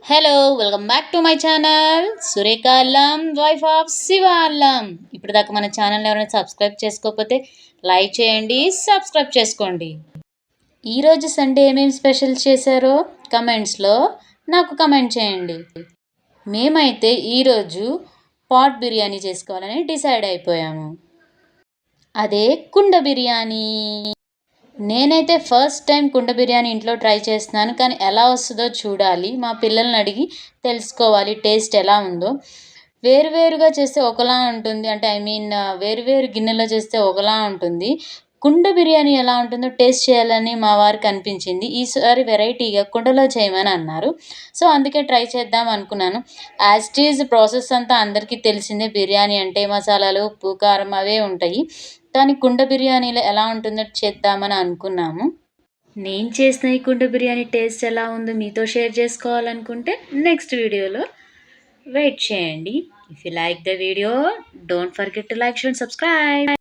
Hello welcome back to my channel Surekha అల్లం wife of Shiva అల్లం. ఇప్పుడు దాకా మన ఛానల్ ఎవరైనా సబ్స్క్రైబ్ చేసుకోకపోతే లైక్ చేయండి, సబ్స్క్రైబ్ చేసుకోండి. ఈరోజు సండే ఏమేమి స్పెషల్ చేశారో కమెంట్స్లో నాకు కమెంట్ చేయండి. మేమైతే ఈరోజు పాట్ బిర్యానీ చేసుకోవాలని డిసైడ్ అయిపోయాము. అదే కుండ బిర్యానీ. నేనైతే ఫస్ట్ టైం కుండ బిర్యానీ ఇంట్లో ట్రై చేస్తున్నాను, కానీ ఎలా వస్తుందో చూడాలి. మా పిల్లల్ని అడిగి తెలుసుకోవాలి టేస్ట్ ఎలా ఉందో. వేరువేరుగా చేస్తే ఒకలా ఉంటుంది, అంటే వేరువేరు గిన్నెలో చేస్తే ఒకలా ఉంటుంది. కుండ బిర్యానీ ఎలా ఉంటుందో టేస్ట్ చేయాలని మా వారికి అనిపించింది. ఈసారి వెరైటీగా కుండలో చేయమని అన్నారు. సో అందుకే ట్రై చేద్దాం అనుకున్నాను. యాజ్ ఇట్ ఈజ్ ప్రాసెస్ అంతా అందరికీ తెలిసిందే. బిర్యానీ అంటే మసాలాలు, ఉప్పు, కారం అవే ఉంటాయి. కానీ కుండ బిర్యానీలో ఎలా ఉంటుందో చేద్దామని అనుకున్నాము. నేను చేసిన ఈ కుండ బిర్యానీ టేస్ట్ ఎలా ఉందో మీతో షేర్ చేసుకోవాలనుకుంటే నెక్స్ట్ వీడియోలో వెయిట్ చేయండి. If you like the video, don't forget to like, share, subscribe.